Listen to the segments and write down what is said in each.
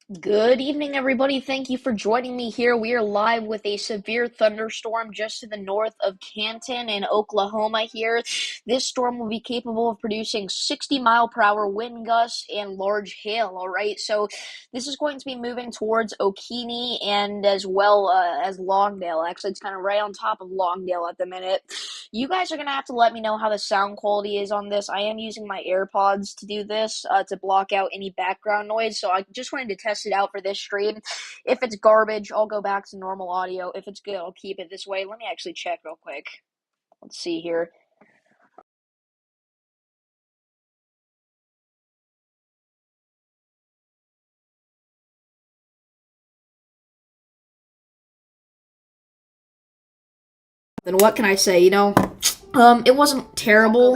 Good evening, everybody. Thank you for joining me here. We are live with a severe thunderstorm just to the north of Canton in Oklahoma here. This storm will be capable of producing 60-mile-per-hour wind gusts and large hail, all right? So this is going to be moving towards Okeene and as well as Longdale. Actually, it's kind of right on top of Longdale at the minute. You guys are going to have to let me know how the sound quality is on this. I am using my AirPods to do this to block out any background noise, so I just wanted to test it out for this stream. If it's garbage, I'll go back to normal audio. If it's good, I'll keep it this way. Let me actually check real quick. Let's see here. Then what can I say, it wasn't terrible,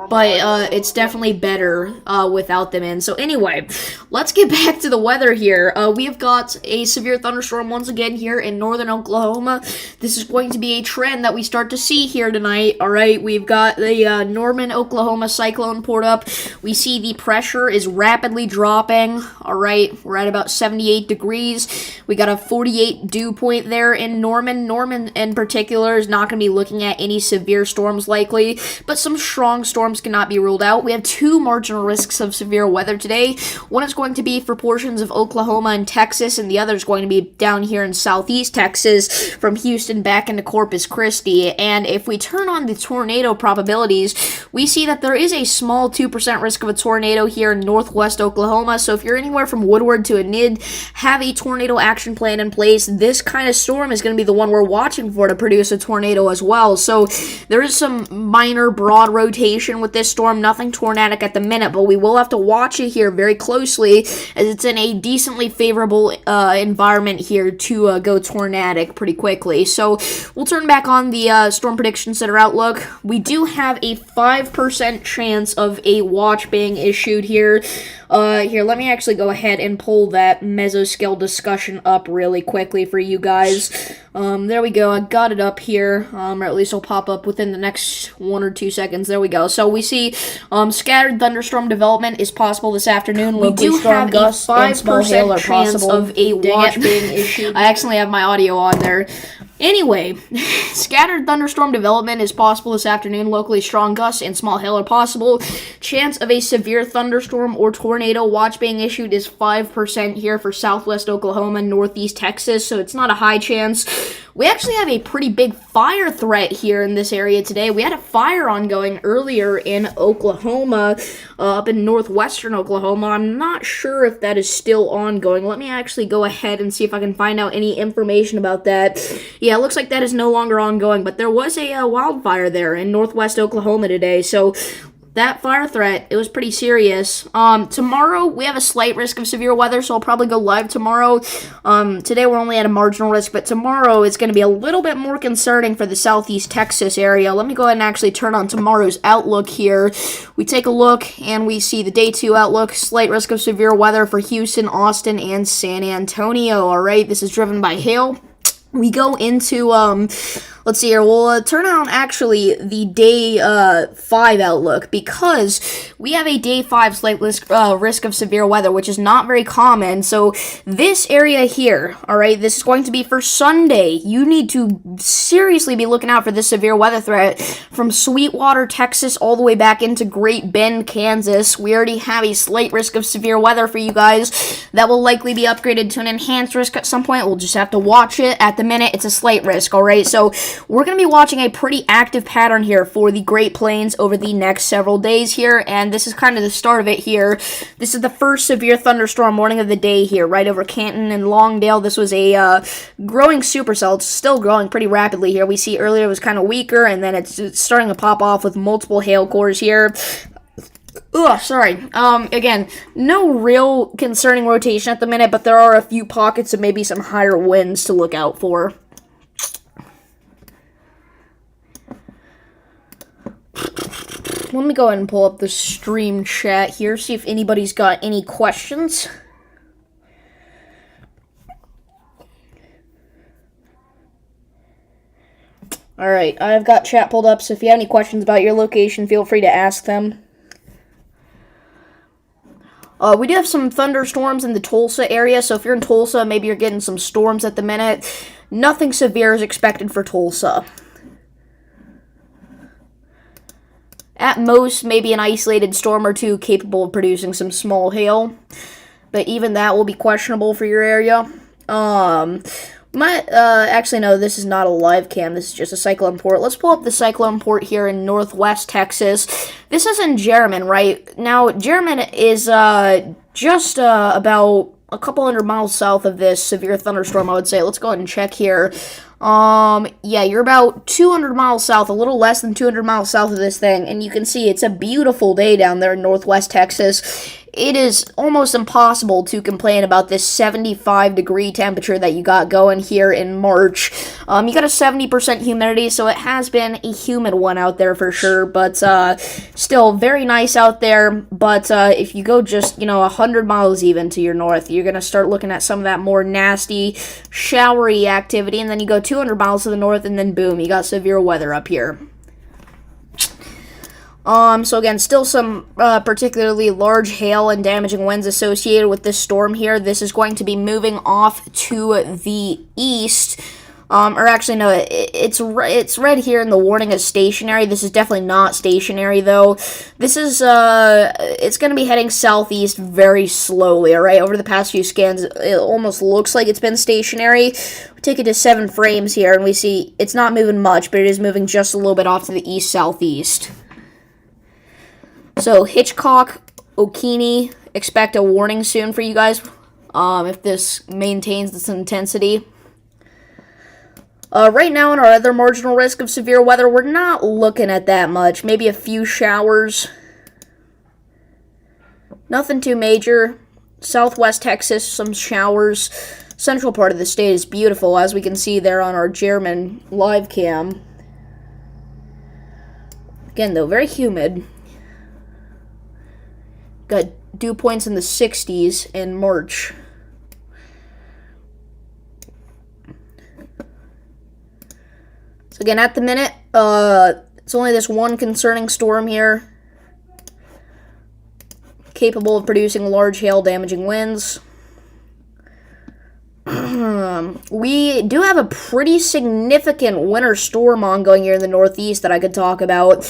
but it's definitely better without them in. So anyway, let's get back to the weather here. We have got a severe thunderstorm once again here in northern Oklahoma. This is going to be a trend that we start to see here tonight. All right, we've got the Norman, Oklahoma cyclone poured up. We see the pressure is rapidly dropping. All right, we're at about 78 degrees. We got a 48 dew point there in Norman. Norman in particular is not going to be looking at any severe storms likely, but some strong storms cannot be ruled out. We have two marginal risks of severe weather today. One is going to be for portions of Oklahoma and Texas, and the other is going to be down here in southeast Texas from Houston back into Corpus Christi. And if we turn on the tornado probabilities, we see that there is a small 2% risk of a tornado here in northwest Oklahoma. So if you're anywhere from Woodward to Enid, have a tornado action plan in place. This kind of storm is going to be the one we're watching for to produce a tornado as well. So there is some minor broad rotation with this storm, nothing tornadic at the minute, but we will have to watch it here very closely as it's in a decently favorable environment here to go tornadic pretty quickly. So we'll turn back on the Storm Prediction Center outlook. We do have a 5% chance of a watch being issued here. Here, let me actually go ahead and pull that mesoscale discussion up really quickly for you guys. There we go. I got it up here, or at least it'll pop up within the next 1 or 2 seconds. There we go. So we see scattered thunderstorm development is possible this afternoon. We do have a 5% chance of a watch being issued. I accidentally have my audio on there. Anyway, scattered thunderstorm development is possible this afternoon. Locally strong gusts and small hail are possible. Chance of a severe thunderstorm or tornado watch being issued is 5% here for southwest Oklahoma and northeast Texas, so it's not a high chance. We actually have a pretty big fire threat here in this area today. We had a fire ongoing earlier in Oklahoma, up in northwestern Oklahoma. I'm not sure if that is still ongoing. Let me actually go ahead and see if I can find out any information about that. Yeah, it looks like that is no longer ongoing, but there was a wildfire there in northwest Oklahoma today, so that fire threat, it was pretty serious. Tomorrow, we have a slight risk of severe weather, so I'll probably go live tomorrow. Today, we're only at a marginal risk, but tomorrow it's going to be a little bit more concerning for the southeast Texas area. Let me go ahead and actually turn on tomorrow's outlook here. We take a look, and we see the day 2 outlook, slight risk of severe weather for Houston, Austin, and San Antonio. All right, this is driven by hail. We go into, let's see here, we'll turn on actually the day 5 outlook because we have a day 5 slight risk of severe weather, which is not very common. So this area here, all right, this is going to be for Sunday. You need to seriously be looking out for this severe weather threat from Sweetwater, Texas, all the way back into Great Bend, Kansas. We already have a slight risk of severe weather for you guys. That will likely be upgraded to an enhanced risk at some point. We'll just have to watch it. At the minute, it's a slight risk, all right? So we're going to be watching a pretty active pattern here for the Great Plains over the next several days here, and this is kind of the start of it here. This is the first severe thunderstorm morning of the day here, right over Canton and Longdale. This was a growing supercell. It's still growing pretty rapidly here. We see earlier it was kind of weaker, and then it's starting to pop off with multiple hail cores here. Sorry. Again, no real concerning rotation at the minute, but there are a few pockets of maybe some higher winds to look out for. Let me go ahead and pull up the stream chat here, see if anybody's got any questions. Alright, I've got chat pulled up, so if you have any questions about your location, feel free to ask them. We do have some thunderstorms in the Tulsa area, so if you're in Tulsa, maybe you're getting some storms at the minute. Nothing severe is expected for Tulsa. At most, maybe an isolated storm or two capable of producing some small hail, but even that will be questionable for your area. Actually, no, this is not a live cam. This is just a cyclone port. Let's pull up the cyclone port here in northwest Texas. This is in Jerriman, right? Now, Jerriman is just about a couple hundred miles south of this severe thunderstorm, I would say. Let's go ahead and check here. Yeah, you're about 200 miles south, a little less than 200 miles south of this thing, and you can see it's a beautiful day down there in northwest Texas. It is almost impossible to complain about this 75-degree temperature that you got going here in March. You got a 70% humidity, so it has been a humid one out there for sure, but still very nice out there. But if you go just, 100 miles even to your north, you're going to start looking at some of that more nasty, showery activity, and then you go 200 miles to the north, and then boom, you got severe weather up here. So again, still some particularly large hail and damaging winds associated with this storm here. This is going to be moving off to the east. Or actually, no, it's red here in the warning as stationary. This is definitely not stationary, though. This is, it's going to be heading southeast very slowly, alright? Over the past few scans, it almost looks like it's been stationary. We take it to 7 frames here, and we see it's not moving much, but it is moving just a little bit off to the east-southeast. So, Hitchcock, Okeene, expect a warning soon for you guys, if this maintains this intensity. Right now, in our other marginal risk of severe weather, we're not looking at that much. Maybe a few showers. Nothing too major. Southwest Texas, some showers. Central part of the state is beautiful, as we can see there on our Jerriman live cam. Again, though, very humid. Got dew points in the 60s in March. So again, at the minute, it's only this one concerning storm here, capable of producing large hail damaging winds. We do have a pretty significant winter storm ongoing here in the northeast that I could talk about.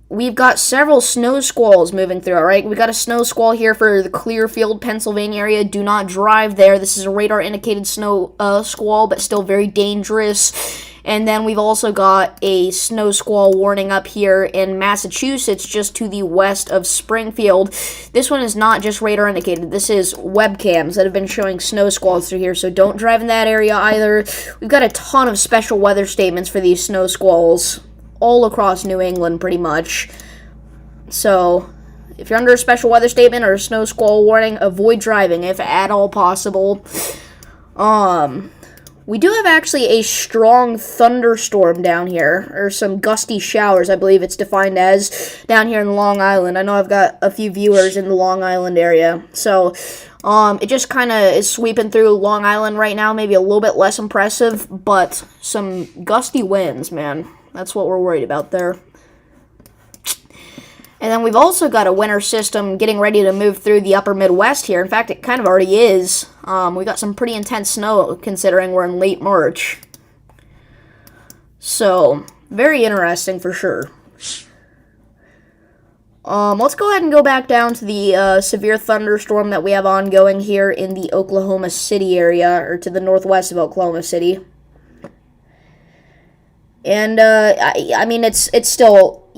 We've got several snow squalls moving through, alright? We got a snow squall here for the Clearfield, Pennsylvania area. Do not drive there. This is a radar-indicated snow squall, but still very dangerous. And then we've also got a snow squall warning up here in Massachusetts, just to the west of Springfield. This one is not just radar-indicated. This is webcams that have been showing snow squalls through here, so don't drive in that area either. We've got a ton of special weather statements for these snow squalls all across New England, pretty much. So, if you're under a special weather statement or a snow squall warning, avoid driving if at all possible. We do have actually a strong thunderstorm down here, or some gusty showers, I believe it's defined as, down here in Long Island. I know I've got a few viewers in the Long Island area. So, it just kind of is sweeping through Long Island right now, maybe a little bit less impressive, but some gusty winds, man. That's what we're worried about there. And then we've also got a winter system getting ready to move through the upper Midwest here. In fact, it kind of already is. We got some pretty intense snow considering we're in late March. So, very interesting for sure. Let's go ahead and go back down to the severe thunderstorm that we have ongoing here in the Oklahoma City area, or to the northwest of Oklahoma City. And, I mean, it's still,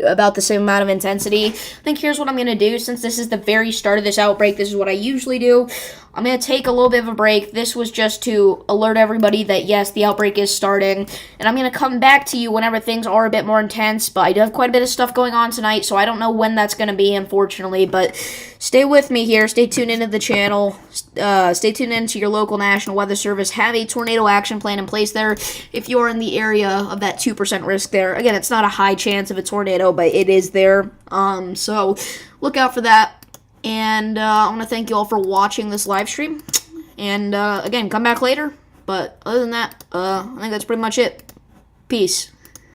about the same amount of intensity. I think here's what I'm going to do. Since this is the very start of this outbreak, this is what I usually do. I'm going to take a little bit of a break. This was just to alert everybody that, yes, the outbreak is starting. And I'm going to come back to you whenever things are a bit more intense. But I do have quite a bit of stuff going on tonight, so I don't know when that's going to be, unfortunately. But stay with me here. Stay tuned into the channel. Stay tuned into your local National Weather Service. Have a tornado action plan in place there if you are in the area of that 2% risk there. Again, it's not a high chance of a tornado, but it is there. So look out for that. And I want to thank you all for watching this live stream. And again, come back later. But other than that, I think that's pretty much it. Peace.